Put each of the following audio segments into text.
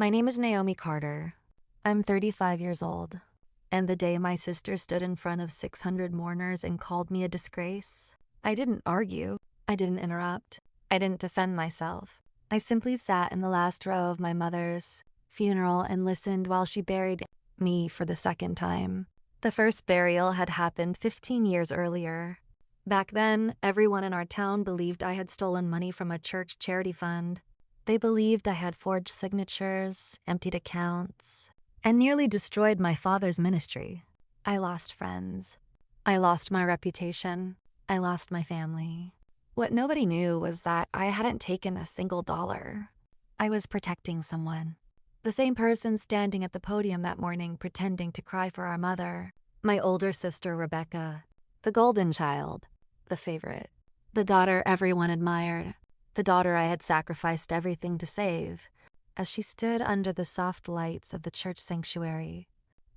My name is Naomi Carter. I'm 35 years old. And the day my sister stood in front of 600 mourners and called me a disgrace, I didn't argue. I didn't interrupt. I didn't defend myself. I simply sat in the last row of my mother's funeral and listened while she buried me for the second time. The first burial had happened 15 years earlier. Back then, everyone in our town believed I had stolen money from a church charity fund. They believed I had forged signatures, emptied accounts, and nearly destroyed my father's ministry. I lost friends. I lost my reputation. I lost my family. What nobody knew was that I hadn't taken a single dollar. I was protecting someone. The same person standing at the podium that morning pretending to cry for our mother. My older sister, Rebecca. The golden child. The favorite. The daughter everyone admired. The daughter I had sacrificed everything to save. As she stood under the soft lights of the church sanctuary,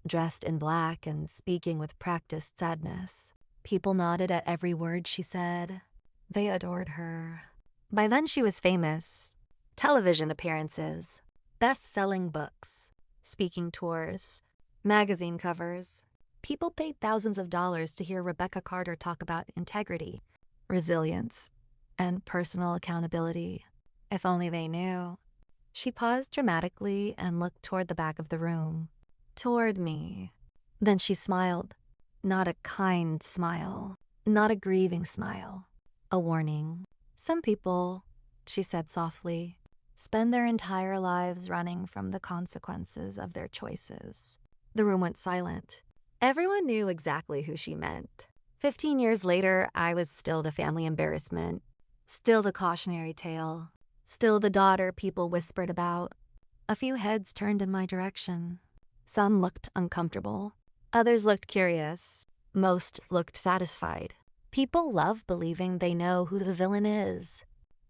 dressed in black and speaking with practiced sadness, people nodded at every word she said. They adored her. By then she was famous. Television appearances, best-selling books, speaking tours, magazine covers. People paid thousands of dollars to hear Rebecca Carter talk about integrity, resilience, and personal accountability. If only they knew. She paused dramatically and looked toward the back of the room. Toward me. Then she smiled. Not a kind smile. Not a grieving smile. A warning. Some people, she said softly, spend their entire lives running from the consequences of their choices. The room went silent. Everyone knew exactly who she meant. 15 years later, I was still the family embarrassment. Still the cautionary tale. Still the daughter people whispered about. A few heads turned in my direction. Some looked uncomfortable. Others looked curious. Most looked satisfied. People love believing they know who the villain is.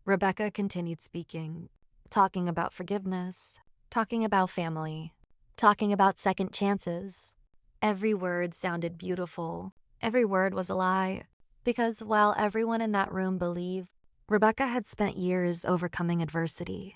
Rebecca continued speaking, talking about forgiveness, talking about family, talking about second chances. Every word sounded beautiful. Every word was a lie. Because while everyone in that room believed Rebecca had spent years overcoming adversity,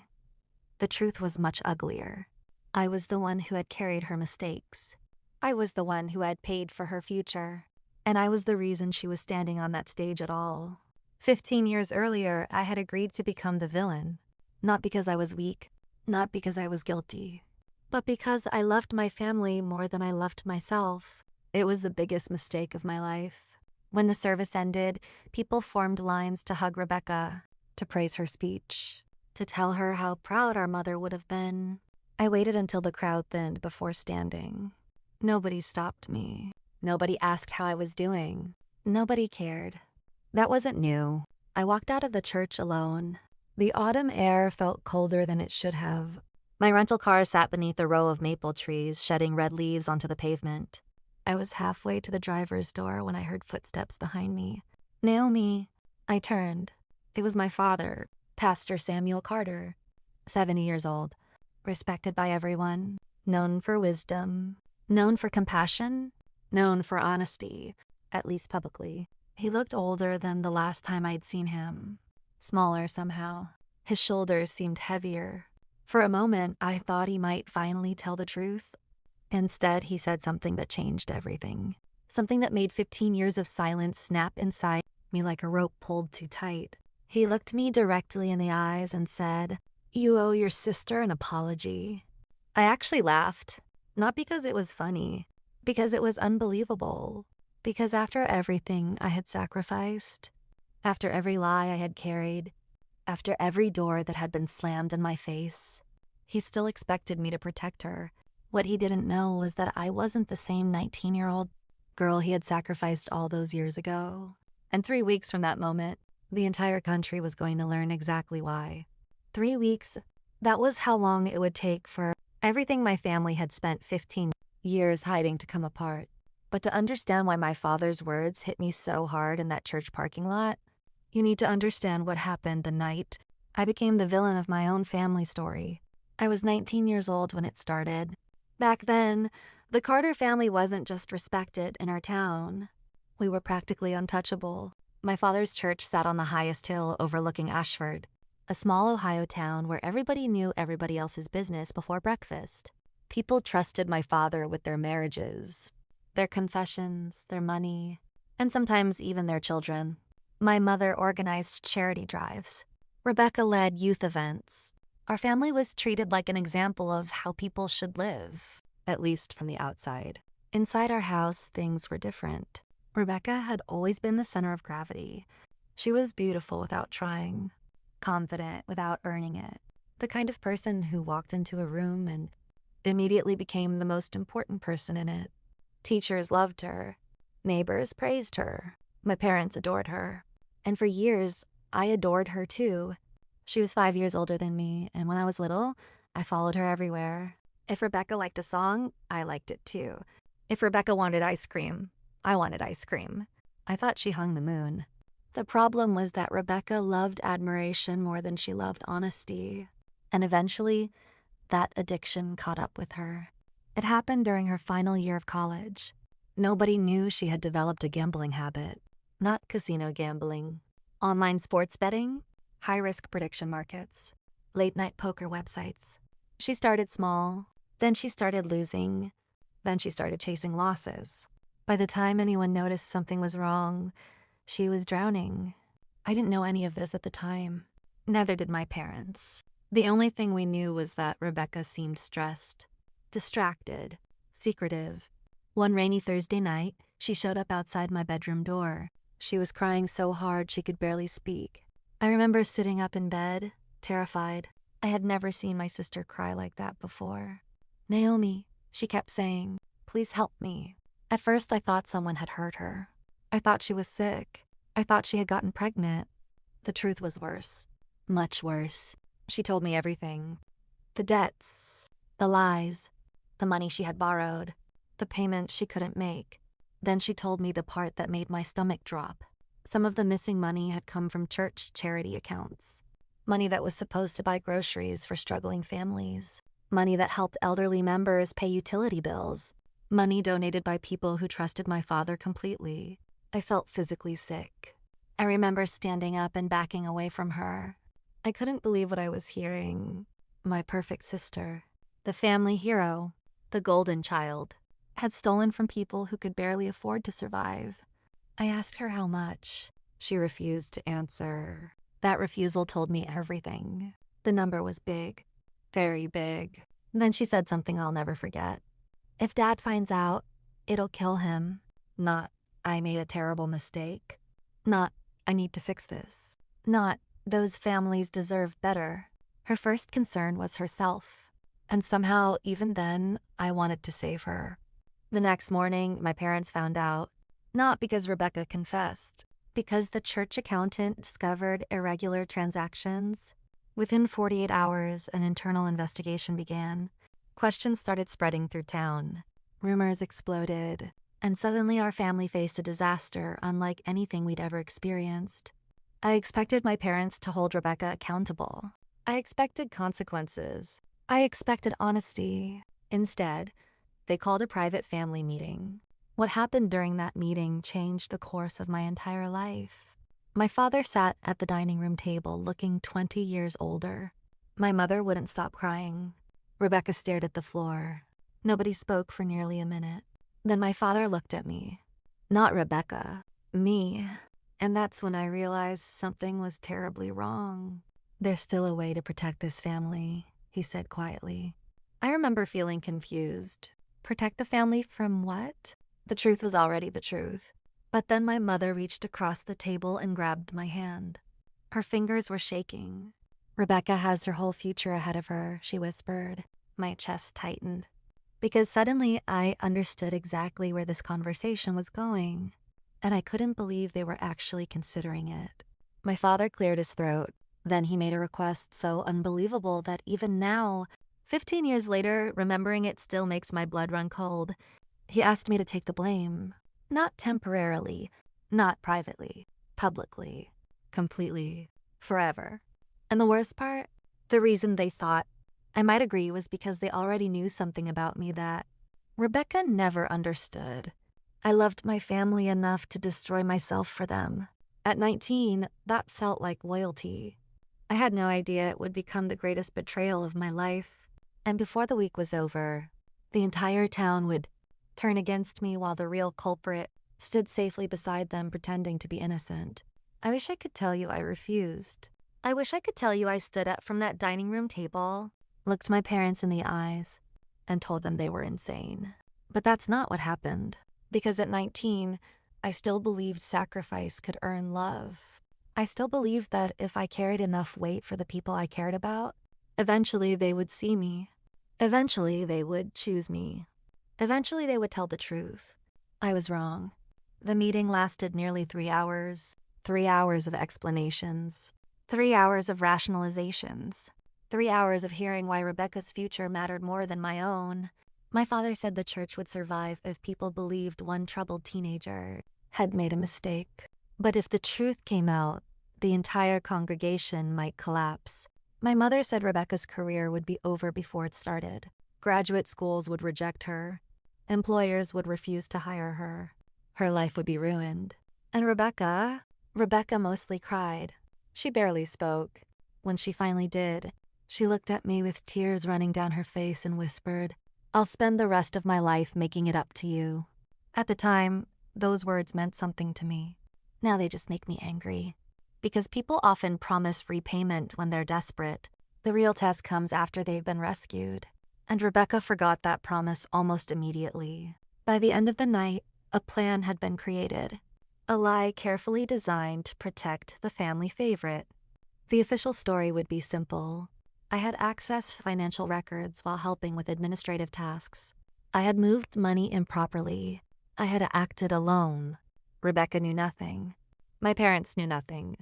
the truth was much uglier. I was the one who had carried her mistakes. I was the one who had paid for her future. And I was the reason she was standing on that stage at all. 15 years earlier, I had agreed to become the villain. Not because I was weak, not because I was guilty, but because I loved my family more than I loved myself. It was the biggest mistake of my life. When the service ended, people formed lines to hug Rebecca, to praise her speech, to tell her how proud our mother would have been. I waited until the crowd thinned before standing. Nobody stopped me. Nobody asked how I was doing. Nobody cared. That wasn't new. I walked out of the church alone. The autumn air felt colder than it should have. My rental car sat beneath a row of maple trees, shedding red leaves onto the pavement. I was halfway to the driver's door when I heard footsteps behind me. Naomi. I turned. It was my father, Pastor Samuel Carter, 70 years old, respected by everyone, known for wisdom, known for compassion, known for honesty, at least publicly. He looked older than the last time I'd seen him. Smaller somehow. His shoulders seemed heavier. For a moment, I thought he might finally tell the truth. Instead, he said something that changed everything. Something that made 15 years of silence snap inside me like a rope pulled too tight. He looked me directly in the eyes and said, "You owe your sister an apology." I actually laughed. Not because it was funny. Because it was unbelievable. Because after everything I had sacrificed, after every lie I had carried, after every door that had been slammed in my face, he still expected me to protect her. What he didn't know was that I wasn't the same 19-year-old girl he had sacrificed all those years ago. And 3 weeks from that moment, the entire country was going to learn exactly why. 3 weeks, that was how long it would take for everything my family had spent 15 years hiding to come apart. But to understand why my father's words hit me so hard in that church parking lot, you need to understand what happened the night I became the villain of my own family story. I was 19 years old when it started. Back then, the Carter family wasn't just respected in our town. We were practically untouchable. My father's church sat on the highest hill overlooking Ashford. a small Ohio town where everybody knew everybody else's business before breakfast. People trusted my father with their marriages, their confessions, their money, and sometimes even their children. My mother organized charity drives. Rebecca led youth events. Our family was treated like an example of how people should live, at least from the outside. Inside our house, things were different. Rebecca had always been the center of gravity. She was beautiful without trying, confident without earning it, the kind of person who walked into a room and immediately became the most important person in it. Teachers loved her. Neighbors praised her. My parents adored her. And for years, I adored her too. She was 5 years older than me, and when I was little, I followed her everywhere. If Rebecca liked a song, I liked it too. If Rebecca wanted ice cream, I wanted ice cream. I thought she hung the moon. The problem was that Rebecca loved admiration more than she loved honesty, and eventually, that addiction caught up with her. It happened during her final year of college. Nobody knew she had developed a gambling habit. Not casino gambling. Online sports betting, high-risk prediction markets, late-night poker websites. She started small, then she started losing, then she started chasing losses. By the time anyone noticed something was wrong, she was drowning. I didn't know any of this at the time. Neither did my parents. The only thing we knew was that Rebecca seemed stressed, distracted, secretive. One rainy Thursday night, she showed up outside my bedroom door. She was crying so hard she could barely speak. I remember sitting up in bed, terrified. I had never seen my sister cry like that before. "Naomi," she kept saying, "please help me." At first, I thought someone had hurt her. I thought she was sick. I thought she had gotten pregnant. The truth was worse. Much worse. She told me everything. The debts, the lies, the money she had borrowed, the payments she couldn't make. Then she told me the part that made my stomach drop. Some of the missing money had come from church charity accounts. Money that was supposed to buy groceries for struggling families. Money that helped elderly members pay utility bills. Money donated by people who trusted my father completely. I felt physically sick. I remember standing up and backing away from her. I couldn't believe what I was hearing. My perfect sister, the family hero, the golden child, had stolen from people who could barely afford to survive. I asked her how much. She refused to answer. That refusal told me everything. The number was big, very big. Then she said something I'll never forget. "If Dad finds out, it'll kill him." Not, "I made a terrible mistake." Not, "I need to fix this." Not, "Those families deserve better." Her first concern was herself. And somehow, even then, I wanted to save her. The next morning, my parents found out. Not because Rebecca confessed, because the church accountant discovered irregular transactions. Within 48 hours, an internal investigation began. Questions started spreading through town. Rumors exploded, and suddenly our family faced a disaster unlike anything we'd ever experienced. I expected my parents to hold Rebecca accountable. I expected consequences. I expected honesty. Instead, they called a private family meeting. What happened during that meeting changed the course of my entire life. My father sat at the dining room table looking 20 years older. My mother wouldn't stop crying. Rebecca stared at the floor. Nobody spoke for nearly a minute. Then my father looked at me. Not Rebecca, me. And that's when I realized something was terribly wrong. "There's still a way to protect this family," he said quietly. I remember feeling confused. Protect the family from what? The truth was already the truth. But then my mother reached across the table and grabbed my hand. Her fingers were shaking. "Rebecca has her whole future ahead of her," she whispered. My chest tightened. Because suddenly I understood exactly where this conversation was going. And I couldn't believe they were actually considering it. My father cleared his throat. Then he made a request so unbelievable that even now, 15 years later, remembering it still makes my blood run cold. He asked me to take the blame. Not temporarily, not privately, publicly, completely, forever. And the worst part? The reason they thought I might agree was because they already knew something about me that Rebecca never understood. I loved my family enough to destroy myself for them. At 19, that felt like loyalty. I had no idea it would become the greatest betrayal of my life. And before the week was over, the entire town would turn against me while the real culprit stood safely beside them pretending to be innocent. I wish I could tell you I refused. I wish I could tell you I stood up from that dining room table, looked my parents in the eyes, and told them they were insane. But that's not what happened, because at 19, I still believed sacrifice could earn love. I still believed that if I carried enough weight for the people I cared about, eventually they would see me. Eventually they would choose me. Eventually they would tell the truth. I was wrong. The meeting lasted nearly 3 hours. 3 hours of explanations. 3 hours of rationalizations. 3 hours of hearing why Rebecca's future mattered more than my own. My father said the church would survive if people believed one troubled teenager had made a mistake. But if the truth came out, the entire congregation might collapse. My mother said Rebecca's career would be over before it started. Graduate schools would reject her. Employers would refuse to hire her. Her life would be ruined. And Rebecca mostly cried. She barely spoke. When she finally did, she looked at me with tears running down her face and whispered, "I'll spend the rest of my life making it up to you." At the time, those words meant something to me. Now they just make me angry. Because people often promise repayment when they're desperate. The real test comes after they've been rescued. And Rebecca forgot that promise almost immediately. By the end of the night, a plan had been created. A lie carefully designed to protect the family favorite. The official story would be simple. I had accessed financial records while helping with administrative tasks. I had moved money improperly. I had acted alone. Rebecca knew nothing. My parents knew nothing.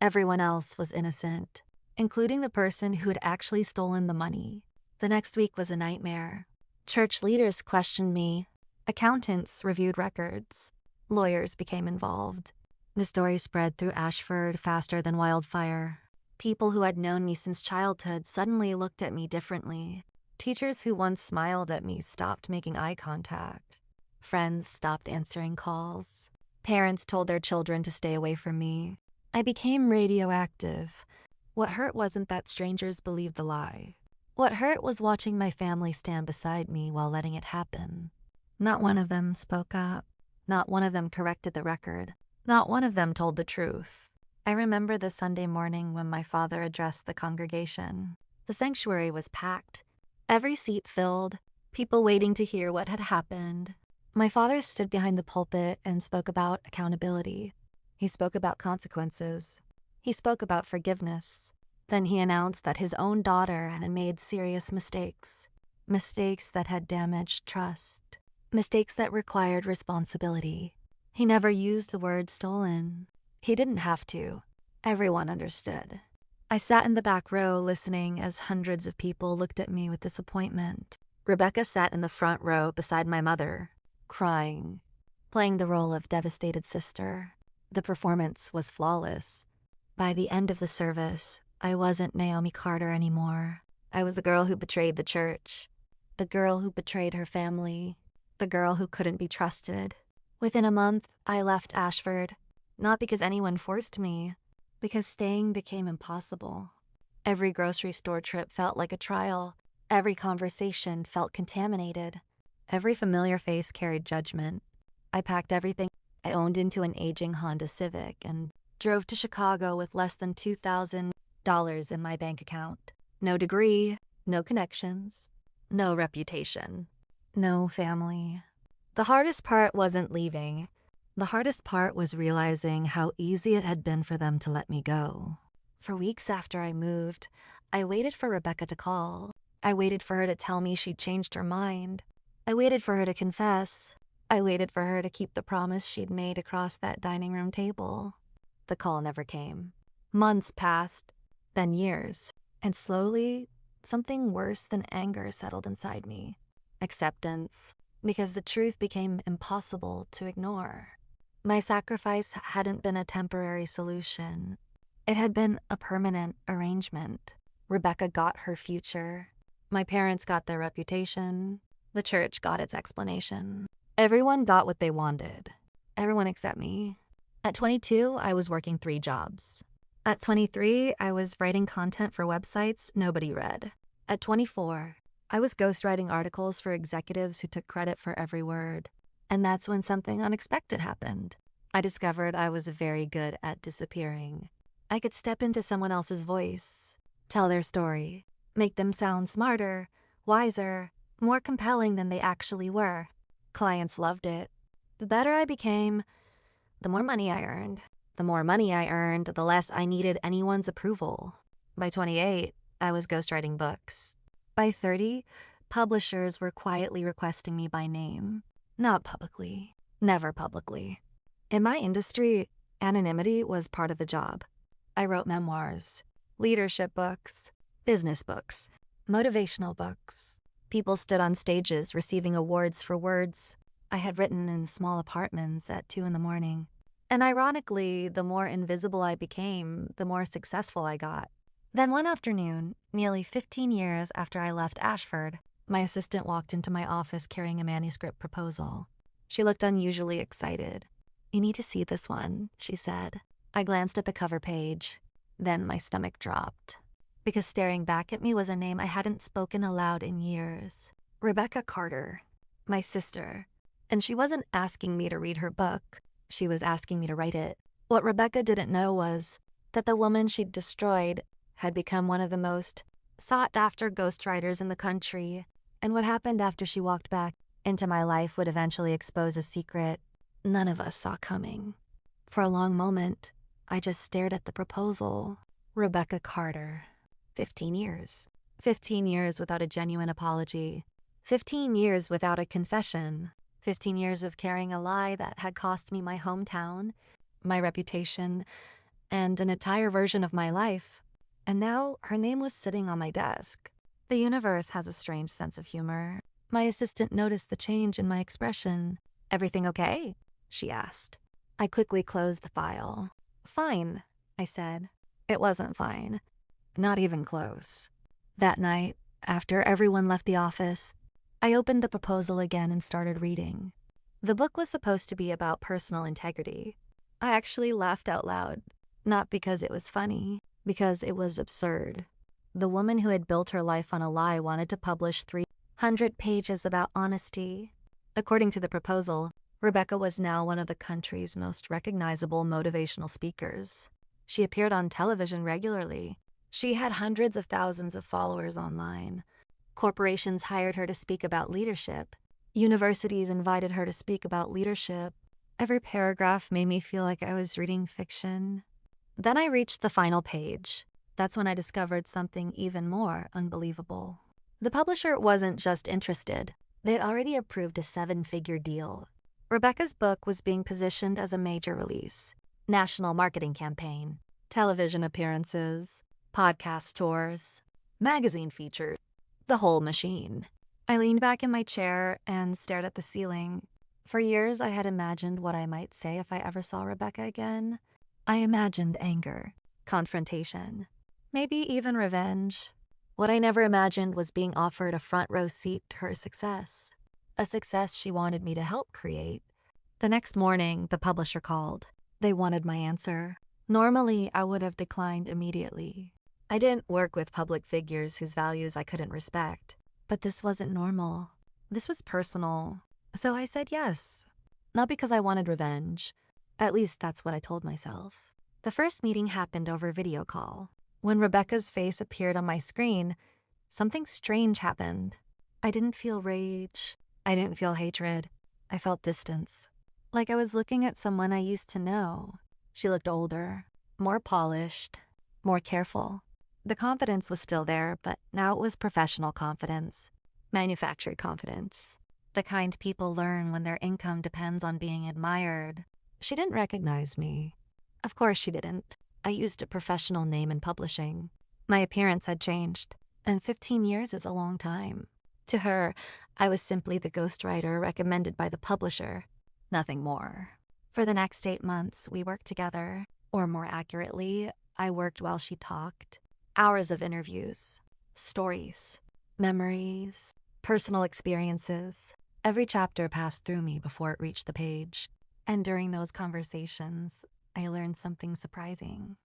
Everyone else was innocent, including the person who had actually stolen the money. The next week was a nightmare. Church leaders questioned me. Accountants reviewed records. Lawyers became involved. The story spread through Ashford faster than wildfire. People who had known me since childhood suddenly looked at me differently. Teachers who once smiled at me stopped making eye contact. Friends stopped answering calls. Parents told their children to stay away from me. I became radioactive. What hurt wasn't that strangers believed the lie. What hurt was watching my family stand beside me while letting it happen. Not one of them spoke up. Not one of them corrected the record. Not one of them told the truth. I remember the Sunday morning when my father addressed the congregation. The sanctuary was packed. Every seat filled, people waiting to hear what had happened. My father stood behind the pulpit and spoke about accountability. He spoke about consequences. He spoke about forgiveness. Then he announced that his own daughter had made serious mistakes. Mistakes that had damaged trust. Mistakes that required responsibility. He never used the word stolen. He didn't have to. Everyone understood. I sat in the back row listening as hundreds of people looked at me with disappointment. Rebecca sat in the front row beside my mother, crying, playing the role of devastated sister. The performance was flawless. By the end of the service, I wasn't Naomi Carter anymore. I was the girl who betrayed the church. The girl who betrayed her family. The girl who couldn't be trusted. Within a month, I left Ashford. Not because anyone forced me, because staying became impossible. Every grocery store trip felt like a trial. Every conversation felt contaminated. Every familiar face carried judgment. I packed everything I owned into an aging Honda Civic and drove to Chicago with less than $2,000 in my bank account. No degree, no connections, no reputation, no family. The hardest part wasn't leaving. The hardest part was realizing how easy it had been for them to let me go. For weeks after I moved, I waited for Rebecca to call. I waited for her to tell me she'd changed her mind. I waited for her to confess. I waited for her to keep the promise she'd made across that dining room table. The call never came. Months passed, then years, and slowly, something worse than anger settled inside me. Acceptance, because the truth became impossible to ignore. My sacrifice hadn't been a temporary solution. It had been a permanent arrangement. Rebecca got her future. My parents got their reputation. The church got its explanation. Everyone got what they wanted. Everyone except me. At 22, I was working 3 jobs. At 23, I was writing content for websites nobody read. At 24, I was ghostwriting articles for executives who took credit for every word. And that's when something unexpected happened. I discovered I was very good at disappearing. I could step into someone else's voice, tell their story, make them sound smarter, wiser, more compelling than they actually were. Clients loved it. The better I became, the more money I earned. The more money I earned, the less I needed anyone's approval. By 28, I was ghostwriting books. By 30, publishers were quietly requesting me by name. Not publicly. Never publicly. In my industry, anonymity was part of the job. I wrote memoirs, leadership books, business books, motivational books. People stood on stages receiving awards for words I had written in small apartments at 2 in the morning. And ironically, the more invisible I became, the more successful I got. Then one afternoon, nearly 15 years after I left Ashford, my assistant walked into my office carrying a manuscript proposal. She looked unusually excited. "You need to see this one," she said. I glanced at the cover page. Then my stomach dropped. Because staring back at me was a name I hadn't spoken aloud in years. Rebecca Carter. My sister. And she wasn't asking me to read her book. She was asking me to write it. What Rebecca didn't know was that the woman she'd destroyed had become one of the most sought-after ghostwriters in the country, and what happened after she walked back into my life would eventually expose a secret none of us saw coming. For a long moment, I just stared at the proposal. Rebecca Carter. 15 years. 15 years without a genuine apology. 15 years without a confession. 15 years of carrying a lie that had cost me my hometown, my reputation, and an entire version of my life. And now her name was sitting on my desk. The universe has a strange sense of humor. My assistant noticed the change in my expression. "Everything okay?" she asked. I quickly closed the file. "Fine," I said. It wasn't fine. Not even close. That night, after everyone left the office, I opened the proposal again and started reading. The book was supposed to be about personal integrity. I actually laughed out loud, not because it was funny, because it was absurd. The woman who had built her life on a lie wanted to publish 300 pages about honesty. According to the proposal, Rebecca was now one of the country's most recognizable motivational speakers. She appeared on television regularly. She had hundreds of thousands of followers online. Corporations hired her to speak about leadership. Universities invited her to speak about leadership. Every paragraph made me feel like I was reading fiction. Then I reached the final page. That's when I discovered something even more unbelievable. The publisher wasn't just interested. They had already approved a 7-figure deal. Rebecca's book was being positioned as a major release. National marketing campaign, television appearances, podcast tours, magazine features. The whole machine. I leaned back in my chair and stared at the ceiling. For years, I had imagined what I might say if I ever saw Rebecca again. I imagined anger, confrontation, maybe even revenge. What I never imagined was being offered a front row seat to her success, a success she wanted me to help create. The next morning, the publisher called. They wanted my answer. Normally, I would have declined immediately. I didn't work with public figures whose values I couldn't respect. But this wasn't normal. This was personal. So I said yes. Not because I wanted revenge. At least that's what I told myself. The first meeting happened over video call. When Rebecca's face appeared on my screen, something strange happened. I didn't feel rage. I didn't feel hatred. I felt distance. Like I was looking at someone I used to know. She looked older, more polished, more careful. The confidence was still there, but now it was professional confidence, manufactured confidence, the kind people learn when their income depends on being admired. She didn't recognize me. Of course she didn't. I used a professional name in publishing. My appearance had changed, and 15 years is a long time. To her, I was simply the ghostwriter recommended by the publisher, nothing more. For the next 8 months, we worked together, or more accurately, I worked while she talked. Hours of interviews, stories, memories, personal experiences. Every chapter passed through me before it reached the page. And during those conversations, I learned something surprising.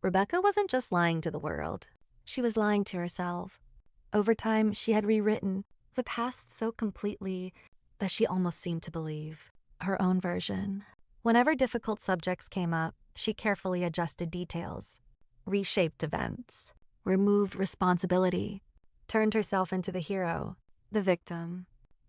Rebecca wasn't just lying to the world. She was lying to herself. Over time, she had rewritten the past so completely that she almost seemed to believe her own version. Whenever difficult subjects came up, she carefully adjusted details, reshaped events, removed responsibility, turned herself into the hero, the victim,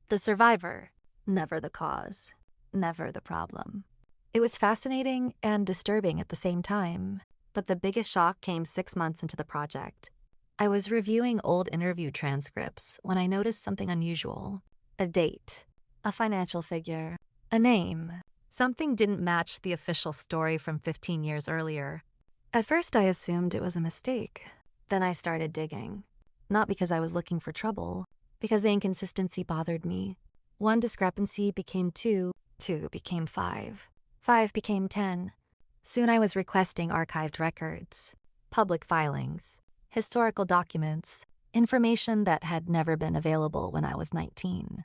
the survivor, never the cause, never the problem. It was fascinating and disturbing at the same time, but the biggest shock came 6 months into the project. I was reviewing old interview transcripts when I noticed something unusual. A date, a financial figure, a name. Something didn't match the official story from 15 years earlier. At first I assumed it was a mistake. Then I started digging. Not because I was looking for trouble, because the inconsistency bothered me. One discrepancy became 2, 2 became 5, 5 became 10. Soon I was requesting archived records, public filings, historical documents, information that had never been available when I was 19.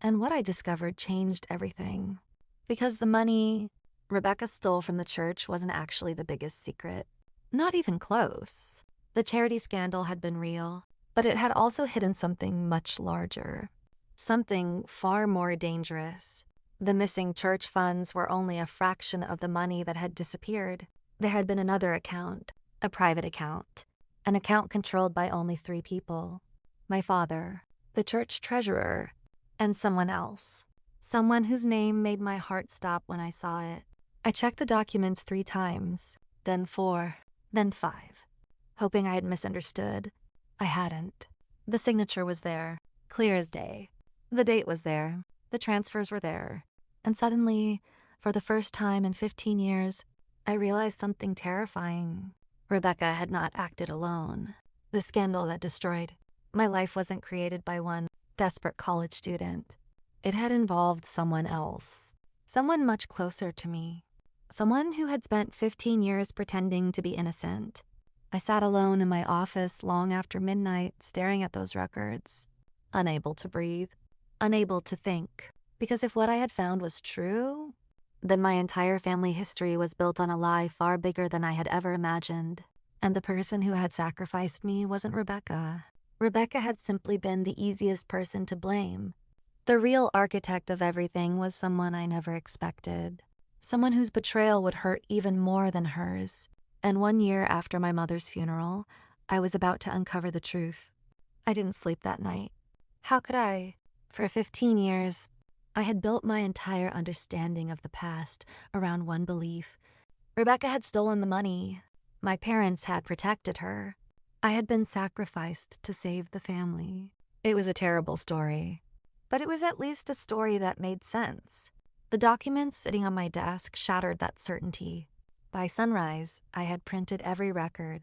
And what I discovered changed everything. Because the money Rebecca stole from the church wasn't actually the biggest secret. Not even close. The charity scandal had been real, but it had also hidden something much larger. Something far more dangerous. The missing church funds were only a fraction of the money that had disappeared. There had been another account, a private account, an account controlled by only 3 people. My father, the church treasurer, and someone else. Someone whose name made my heart stop when I saw it. I checked the documents 3 times, then 4, then 5, hoping I had misunderstood. I hadn't. The signature was there, clear as day. The date was there, the transfers were there. And suddenly, for the first time in 15 years, I realized something terrifying. Rebecca had not acted alone. The scandal that destroyed my life wasn't created by one desperate college student. It had involved someone else, someone much closer to me, someone who had spent 15 years pretending to be innocent. I sat alone in my office long after midnight, staring at those records, unable to breathe, unable to think, because if what I had found was true, then my entire family history was built on a lie far bigger than I had ever imagined. And the person who had sacrificed me wasn't Rebecca. Rebecca had simply been the easiest person to blame. The real architect of everything was someone I never expected. Someone whose betrayal would hurt even more than hers. And 1 year after my mother's funeral, I was about to uncover the truth. I didn't sleep that night. How could I? For 15 years, I had built my entire understanding of the past around one belief. Rebecca had stolen the money. My parents had protected her. I had been sacrificed to save the family. It was a terrible story, but it was at least a story that made sense. The documents sitting on my desk shattered that certainty. By sunrise, I had printed every record,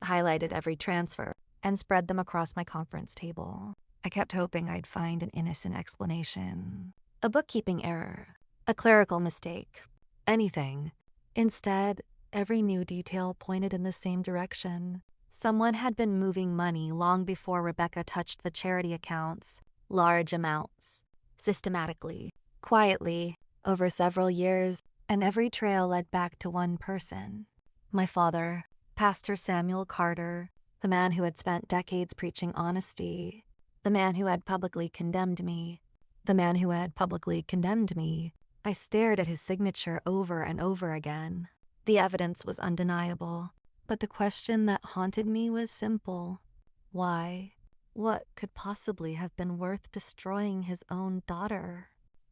highlighted every transfer, and spread them across my conference table. I kept hoping I'd find an innocent explanation. A bookkeeping error, a clerical mistake, anything. Instead, every new detail pointed in the same direction. Someone had been moving money long before Rebecca touched the charity accounts, large amounts, systematically, quietly, over several years, and every trail led back to one person. My father, Pastor Samuel Carter, the man who had spent decades preaching honesty, the man who had publicly condemned me, the man who had publicly condemned me. I stared at his signature over and over again. The evidence was undeniable, but the question that haunted me was simple. Why? What could possibly have been worth destroying his own daughter?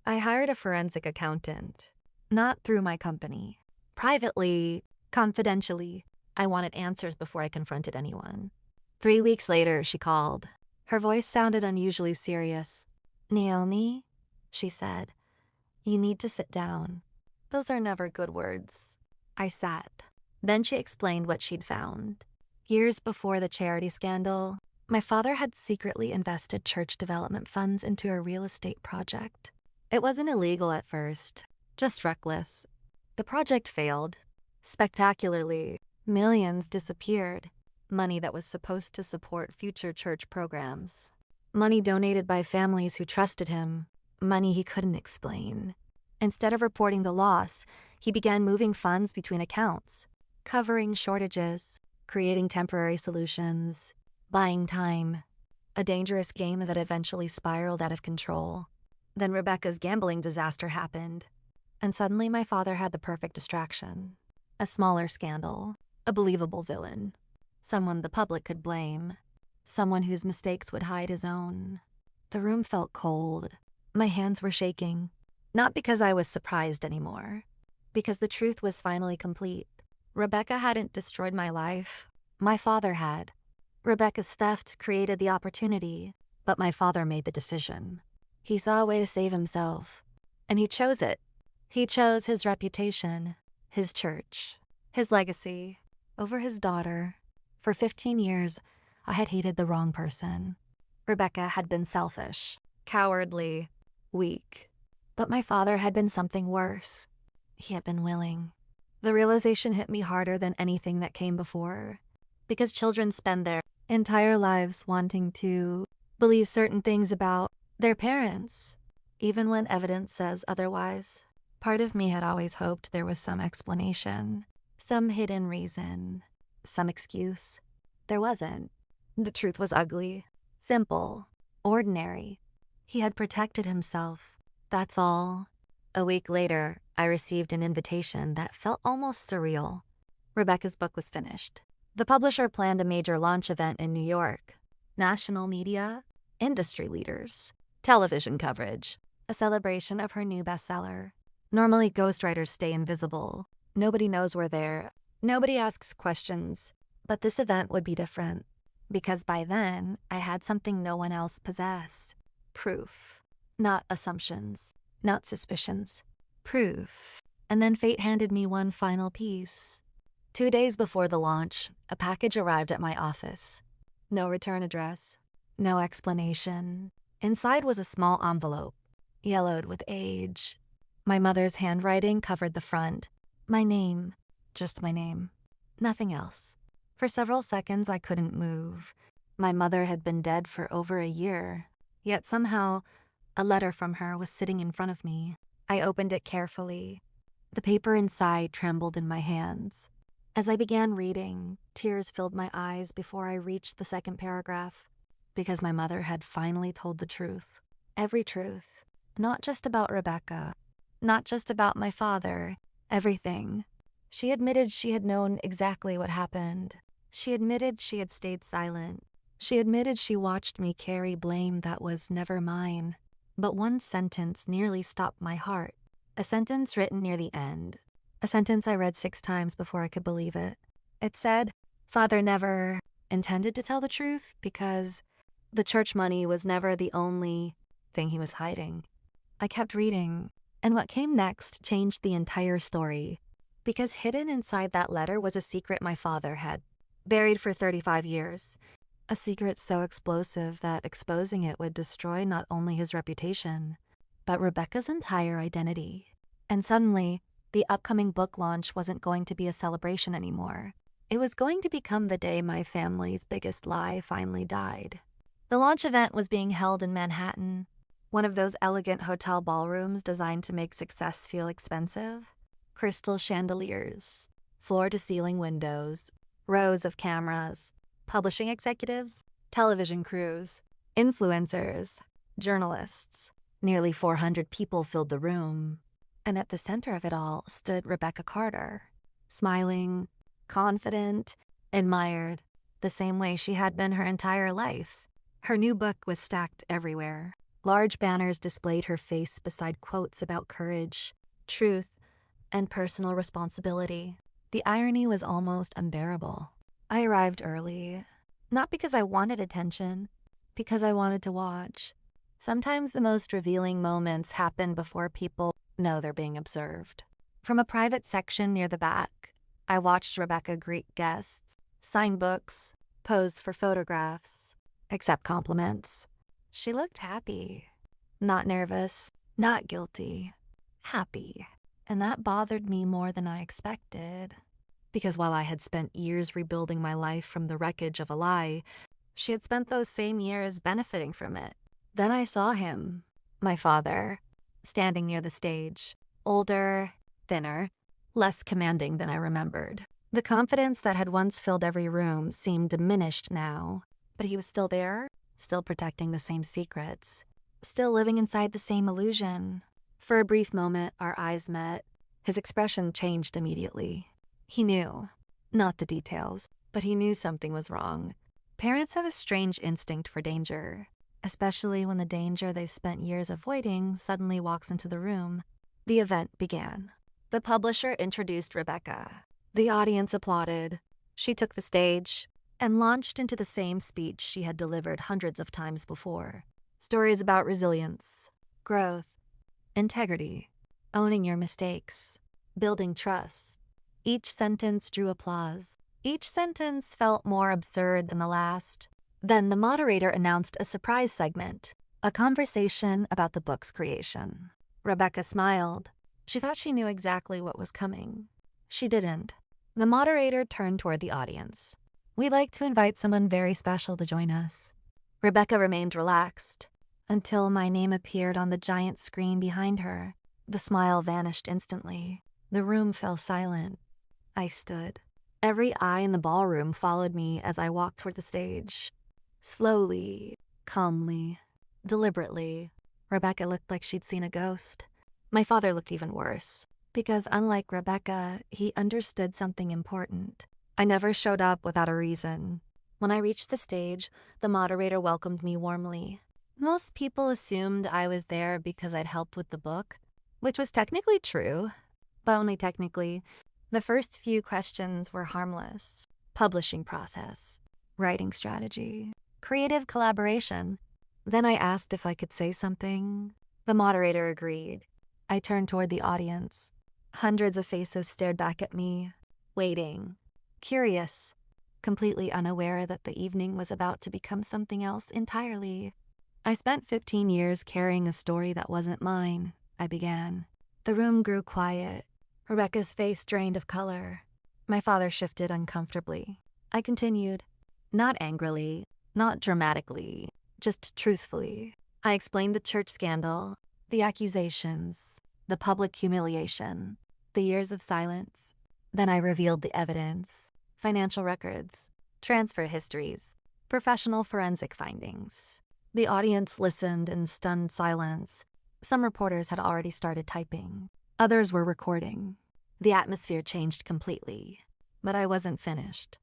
I hired a forensic accountant, not through my company. Privately, confidentially, I wanted answers before I confronted anyone. 3 weeks later, she called. Her voice sounded unusually serious. "Naomi," she said, "you need to sit down." Those are never good words. I sat. Then she explained what she'd found. Years before the charity scandal, my father had secretly invested church development funds into a real estate project. It wasn't illegal at first, just reckless. The project failed. Spectacularly, millions disappeared. Money that was supposed to support future church programs. Money donated by families who trusted him. Money he couldn't explain. Instead of reporting the loss, he began moving funds between accounts. covering shortages, creating temporary solutions, buying time. A dangerous game that eventually spiraled out of control. Then Rebecca's gambling disaster happened, and suddenly my father had the perfect distraction. A smaller scandal, a believable villain, someone the public could blame, someone whose mistakes would hide his own. The room felt cold. My hands were shaking, not because I was surprised anymore, because the truth was finally complete. Rebecca hadn't destroyed my life. My father had. Rebecca's theft created the opportunity, but my father made the decision. He saw a way to save himself, and he chose it. He chose his reputation, his church, his legacy, over his daughter. For 15 years, I had hated the wrong person. Rebecca had been selfish, cowardly, weak. But my father had been something worse. He had been willing. The realization hit me harder than anything that came before, because children spend their entire lives wanting to believe certain things about their parents, even when evidence says otherwise. Part of me had always hoped there was some explanation, some hidden reason, some excuse. There wasn't. The truth was ugly, simple, ordinary. He had protected himself. That's all. A week later, I received an invitation that felt almost surreal. Rebecca's book was finished. The publisher planned a major launch event in New York. National media, industry leaders, television coverage, a celebration of her new bestseller. Normally, ghostwriters stay invisible. Nobody knows we're there. Nobody asks questions. But this event would be different, because by then, I had something no one else possessed. Proof. Not assumptions, not suspicions. Proof. And then fate handed me one final piece. 2 days before the launch, a package arrived at my office. No return address, no explanation. Inside was a small envelope, yellowed with age. My mother's handwriting covered the front. My name, just my name. Nothing else. For several seconds, I couldn't move. My mother had been dead for over a year, yet somehow, a letter from her was sitting in front of me. I opened it carefully. The paper inside trembled in my hands. As I began reading, tears filled my eyes before I reached the second paragraph, because my mother had finally told the truth. Every truth. Not just about Rebecca. Not just about my father. Everything. She admitted she had known exactly what happened. She admitted she had stayed silent. She admitted she watched me carry blame that was never mine. But one sentence nearly stopped my heart. A sentence written near the end. A sentence I read 6 times before I could believe it. It said, Father never intended to tell the truth because the church money was never the only thing he was hiding. I kept reading, and what came next changed the entire story. Because hidden inside that letter was a secret my father had buried for 35 years. A secret so explosive that exposing it would destroy not only his reputation, but Rebecca's entire identity. And suddenly, the upcoming book launch wasn't going to be a celebration anymore. It was going to become the day my family's biggest lie finally died. The launch event was being held in Manhattan, one of those elegant hotel ballrooms designed to make success feel expensive. Crystal chandeliers, floor-to-ceiling windows, rows of cameras, publishing executives, television crews, influencers, journalists. Nearly 400 people filled the room. And at the center of it all stood Rebecca Carter, smiling, confident, admired, the same way she had been her entire life. Her new book was stacked everywhere. Large banners displayed her face beside quotes about courage, truth, and personal responsibility. The irony was almost unbearable. I arrived early, not because I wanted attention, because I wanted to watch. Sometimes the most revealing moments happen before people know they're being observed. From a private section near the back, I watched Rebecca greet guests, sign books, pose for photographs, accept compliments. She looked happy. Not nervous, not guilty. Happy. And that bothered me more than I expected. Because while I had spent years rebuilding my life from the wreckage of a lie, she had spent those same years benefiting from it. Then I saw him, my father, standing near the stage, older, thinner, less commanding than I remembered. The confidence that had once filled every room seemed diminished now, but he was still there, still protecting the same secrets, still living inside the same illusion. For a brief moment, our eyes met. His expression changed immediately. He knew. Not the details, but he knew something was wrong. Parents have a strange instinct for danger, especially when the danger they've spent years avoiding suddenly walks into the room. The event began. The publisher introduced Rebecca. The audience applauded. She took the stage and launched into the same speech she had delivered hundreds of times before. Stories about resilience, growth, integrity, owning your mistakes, building trust. Each sentence drew applause. Each sentence felt more absurd than the last. Then the moderator announced a surprise segment, a conversation about the book's creation. Rebecca smiled. She thought she knew exactly what was coming. She didn't. The moderator turned toward the audience. "We'd like to invite someone very special to join us." Rebecca remained relaxed until my name appeared on the giant screen behind her. The smile vanished instantly. The room fell silent. I stood. Every eye in the ballroom followed me as I walked toward the stage. Slowly, calmly, deliberately. Rebecca looked like she'd seen a ghost. My father looked even worse, because unlike Rebecca, he understood something important. I never showed up without a reason. When I reached the stage, the moderator welcomed me warmly. Most people assumed I was there because I'd helped with the book, which was technically true, but only technically. The first few questions were harmless. Publishing process, writing strategy, creative collaboration. Then I asked if I could say something. The moderator agreed. I turned toward the audience. Hundreds of faces stared back at me, waiting, curious, completely unaware that the evening was about to become something else entirely. "I spent 15 years carrying a story that wasn't mine," I began. The room grew quiet. Rebecca's face drained of color. My father shifted uncomfortably. I continued, not angrily, not dramatically, just truthfully. I explained the church scandal, the accusations, the public humiliation, the years of silence. Then I revealed the evidence, financial records, transfer histories, professional forensic findings. The audience listened in stunned silence. Some reporters had already started typing. Others were recording. The atmosphere changed completely, but I wasn't finished.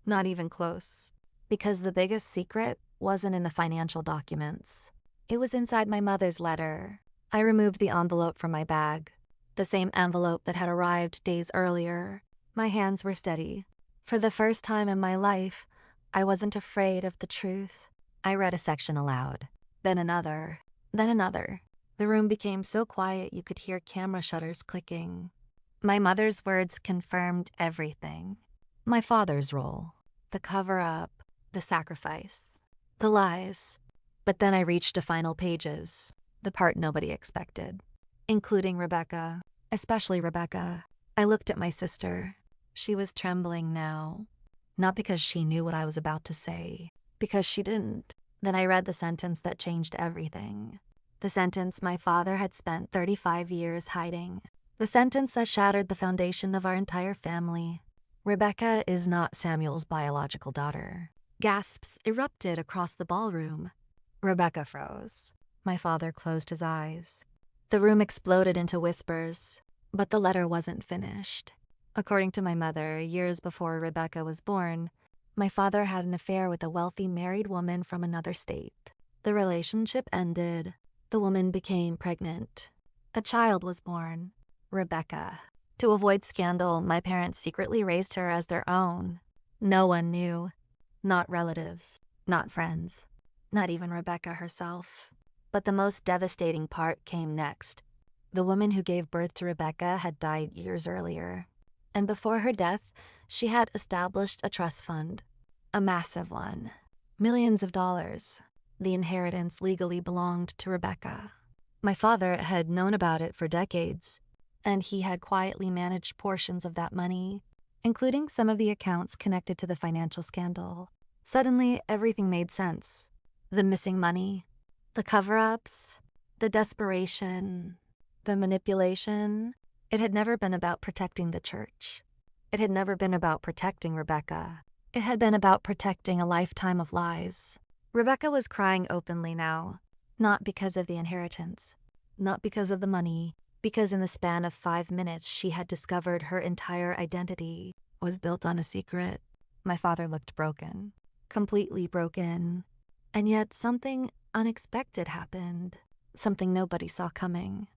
Not even close. Because the biggest secret wasn't in the financial documents. It was inside my mother's letter. I removed the envelope from my bag, the same envelope that had arrived days earlier. My hands were steady. For the first time in my life, I wasn't afraid of the truth. I read a section aloud, then another, then another. The room became so quiet you could hear camera shutters clicking. My mother's words confirmed everything. My father's role, the cover-up, the sacrifice, the lies. But then I reached the final pages, the part nobody expected, including Rebecca, especially Rebecca. I looked at my sister. She was trembling now, not because she knew what I was about to say, because she didn't. Then I read the sentence that changed everything. The sentence my father had spent 35 years hiding. The sentence that shattered the foundation of our entire family. Rebecca is not Samuel's biological daughter. Gasps erupted across the ballroom. Rebecca froze. My father closed his eyes. The room exploded into whispers, but the letter wasn't finished. According to my mother, years before Rebecca was born, my father had an affair with a wealthy married woman from another state. The relationship ended. The woman became pregnant. A child was born, Rebecca. To avoid scandal, my parents secretly raised her as their own. No one knew. Not relatives, not friends, not even Rebecca herself. But the most devastating part came next. The woman who gave birth to Rebecca had died years earlier. And before her death, she had established a trust fund. A massive one. Millions of dollars. The inheritance legally belonged to Rebecca. My father had known about it for decades, and he had quietly managed portions of that money, including some of the accounts connected to the financial scandal. Suddenly, everything made sense. The missing money, the cover-ups, the desperation, the manipulation. It had never been about protecting the church. It had never been about protecting Rebecca. It had been about protecting a lifetime of lies. Rebecca was crying openly now, not because of the inheritance, not because of the money, because in the span of 5 minutes she had discovered her entire identity was built on a secret. My father looked broken, completely broken, and yet something unexpected happened, something nobody saw coming.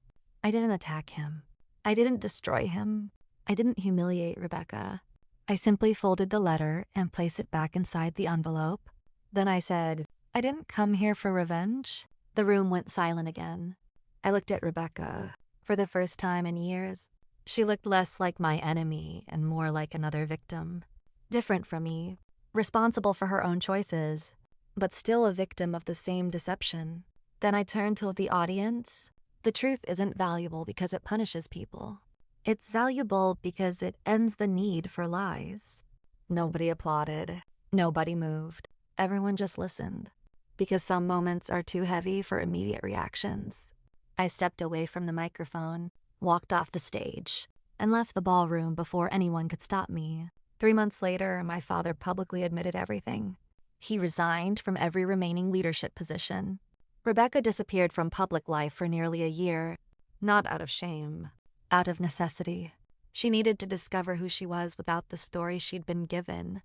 I didn't attack him. I didn't destroy him. I didn't humiliate Rebecca. I simply folded the letter and placed it back inside the envelope. Then I said, I didn't come here for revenge. The room went silent again. I looked at Rebecca. For the first time in years, she looked less like my enemy and more like another victim. Different from me, responsible for her own choices, but still a victim of the same deception. Then I turned to the audience. The truth isn't valuable because it punishes people. It's valuable because it ends the need for lies. Nobody applauded. Nobody moved. Everyone just listened. Because some moments are too heavy for immediate reactions. I stepped away from the microphone, walked off the stage, and left the ballroom before anyone could stop me. 3 months later, my father publicly admitted everything. He resigned from every remaining leadership position. Rebecca disappeared from public life for nearly a year, not out of shame, out of necessity. She needed to discover who she was without the story she'd been given.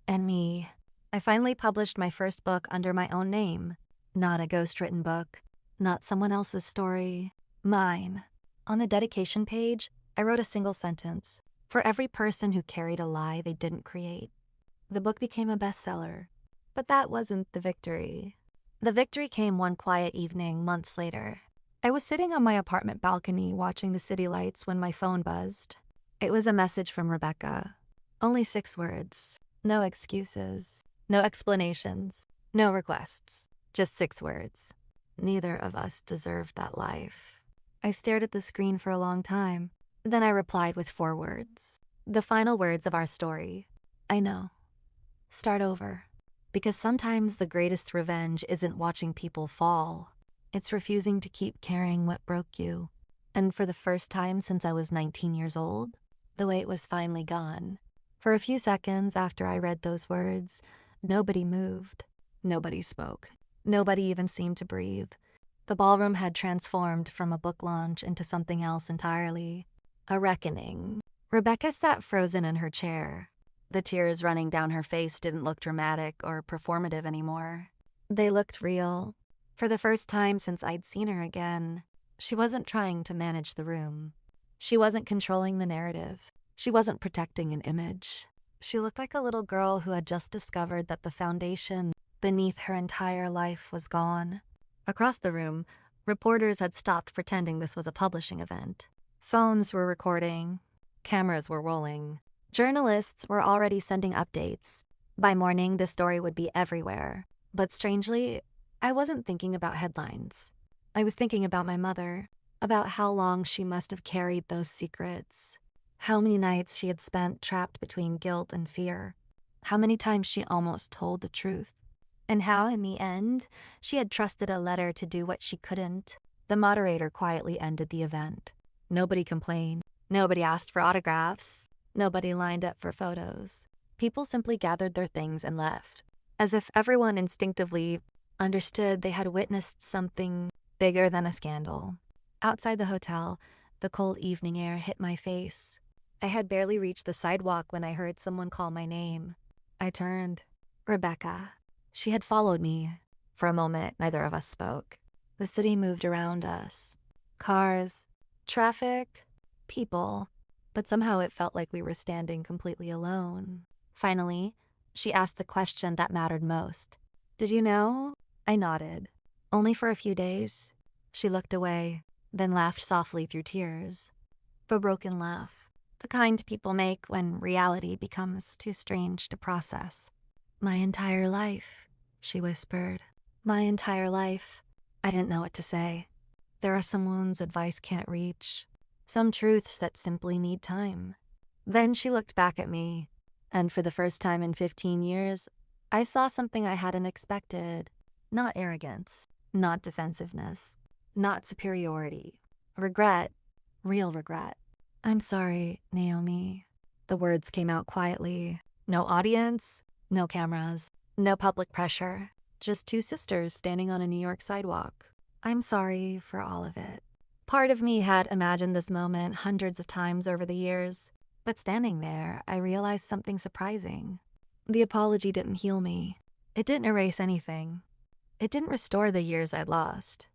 And me. I finally published my first book under my own name. Not a ghost-written book. Not someone else's story. Mine. On the dedication page, I wrote a single sentence. For every person who carried a lie they didn't create. The book became a bestseller. But that wasn't the victory. The victory came one quiet evening months later. I was sitting on my apartment balcony watching the city lights when my phone buzzed. It was a message from Rebecca. Only 6 words. No excuses. No explanations. No requests. Just 6 words. Neither of us deserved that life. I stared at the screen for a long time. Then I replied with 4 words. The final words of our story. I know. Start over. Because sometimes the greatest revenge isn't watching people fall. It's refusing to keep carrying what broke you. And for the first time since I was 19 years old, the weight was finally gone. For a few seconds after I read those words, nobody moved. Nobody spoke. Nobody even seemed to breathe. The ballroom had transformed from a book launch into something else entirely. A reckoning. Rebecca sat frozen in her chair. The tears running down her face didn't look dramatic or performative anymore. They looked real. For the first time since I'd seen her again, she wasn't trying to manage the room. She wasn't controlling the narrative. She wasn't protecting an image. She looked like a little girl who had just discovered that the foundation beneath her entire life was gone. Across the room, reporters had stopped pretending this was a publishing event. Phones were recording. Cameras were rolling. Journalists were already sending updates. By morning, the story would be everywhere. But strangely, I wasn't thinking about headlines. I was thinking about my mother, about how long she must have carried those secrets, how many nights she had spent trapped between guilt and fear, how many times she almost told the truth, and how, in the end, she had trusted a letter to do what she couldn't. The moderator quietly ended the event. Nobody complained. Nobody asked for autographs. Nobody lined up for photos. People simply gathered their things and left, as if everyone instinctively understood they had witnessed something bigger than a scandal. Outside the hotel, the cold evening air hit my face. I had barely reached the sidewalk when I heard someone call my name. I turned. Rebecca. She had followed me. For a moment, neither of us spoke. The city moved around us. Cars, traffic, people. But somehow it felt like we were standing completely alone. Finally, she asked the question that mattered most. Did you know? I nodded. Only for a few days. She looked away, then laughed softly through tears. A broken laugh. The kind people make when reality becomes too strange to process. My entire life, she whispered. My entire life. I didn't know what to say. There are some wounds advice can't reach. Some truths that simply need time. Then she looked back at me, and for the first time in 15 years, I saw something I hadn't expected. Not arrogance, not defensiveness, not superiority. Regret, real regret. I'm sorry, Naomi. The words came out quietly. No audience, no cameras, no public pressure. Just two sisters standing on a New York sidewalk. I'm sorry for all of it. Part of me had imagined this moment hundreds of times over the years, but standing there, I realized something surprising. The apology didn't heal me. It didn't erase anything. It didn't restore the years I'd lost.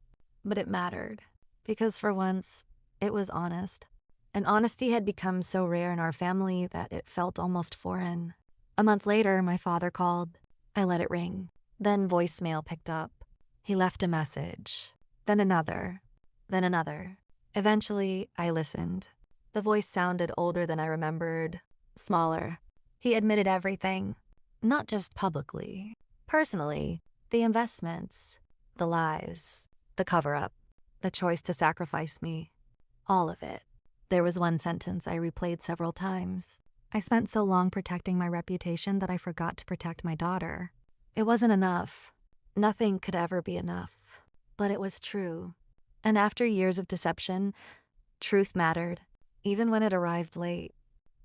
But it mattered, because for once, it was honest. And honesty had become so rare in our family that it felt almost foreign. A month later, my father called. I let it ring. Then voicemail picked up. He left a message. Then another. Then another. Eventually, I listened. The voice sounded older than I remembered, smaller. He admitted everything, not just publicly. Personally, the investments, the lies, the cover-up, the choice to sacrifice me, all of it. There was one sentence I replayed several times. I spent so long protecting my reputation that I forgot to protect my daughter. It wasn't enough. Nothing could ever be enough. But it was true. And after years of deception, truth mattered, even when it arrived late.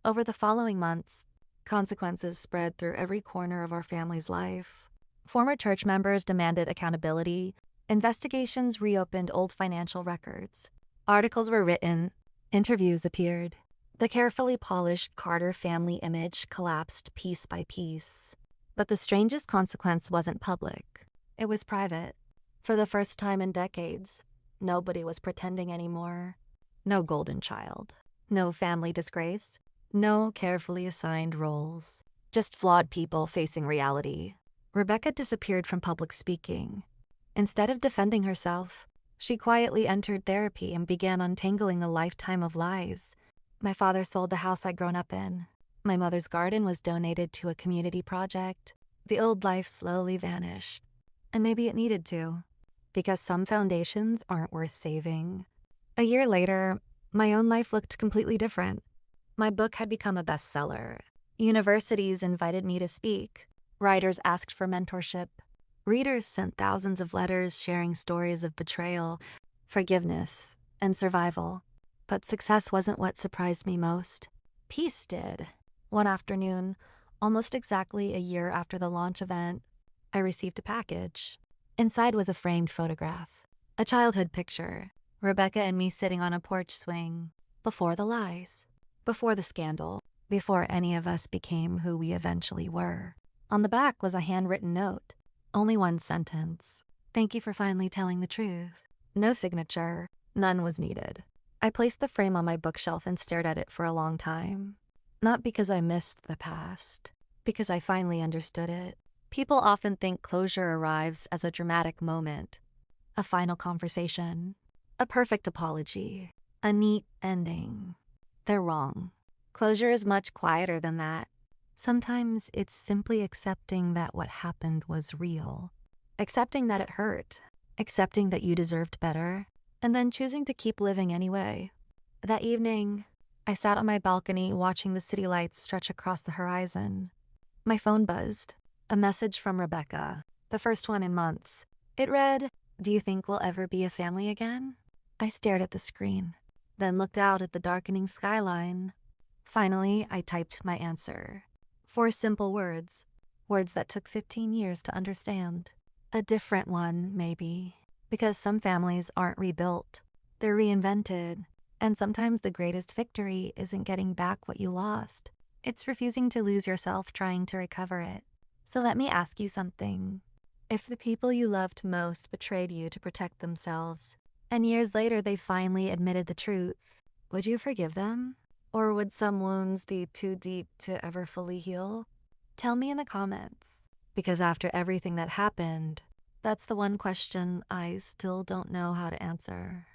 Over the following months, consequences spread through every corner of our family's life. Former church members demanded accountability. Investigations reopened old financial records. Articles were written. Interviews appeared. The carefully polished Carter family image collapsed piece by piece. But the strangest consequence wasn't public. It was private. For the first time in decades, nobody was pretending anymore. No golden child. No family disgrace. No carefully assigned roles. Just flawed people facing reality. Rebecca disappeared from public speaking. Instead of defending herself, she quietly entered therapy and began untangling a lifetime of lies. My father sold the house I'd grown up in. My mother's garden was donated to a community project. The old life slowly vanished. And maybe it needed to, because some foundations aren't worth saving. A year later, my own life looked completely different. My book had become a bestseller. Universities invited me to speak. Writers asked for mentorship. Readers sent thousands of letters sharing stories of betrayal, forgiveness, and survival. But success wasn't what surprised me most. Peace did. One afternoon, almost exactly a year after the launch event, I received a package. Inside was a framed photograph, a childhood picture, Rebecca and me sitting on a porch swing, before the lies, before the scandal, before any of us became who we eventually were. On the back was a handwritten note. Only one sentence. Thank you for finally telling the truth. No signature. None was needed. I placed the frame on my bookshelf and stared at it for a long time. Not because I missed the past, because I finally understood it. People often think closure arrives as a dramatic moment, a final conversation, a perfect apology, a neat ending. They're wrong. Closure is much quieter than that. Sometimes it's simply accepting that what happened was real, accepting that it hurt, accepting that you deserved better, and then choosing to keep living anyway. That evening, I sat on my balcony watching the city lights stretch across the horizon. My phone buzzed. A message from Rebecca, the first one in months. It read, "Do you think we'll ever be a family again?" I stared at the screen, then looked out at the darkening skyline. Finally, I typed my answer. 4 simple words, words that took 15 years to understand. A different one, maybe, because some families aren't rebuilt. They're reinvented, and sometimes the greatest victory isn't getting back what you lost. It's refusing to lose yourself trying to recover it. So let me ask you something. If the people you loved most betrayed you to protect themselves, and years later they finally admitted the truth, would you forgive them? Or would some wounds be too deep to ever fully heal? Tell me in the comments, because after everything that happened, that's the one question I still don't know how to answer.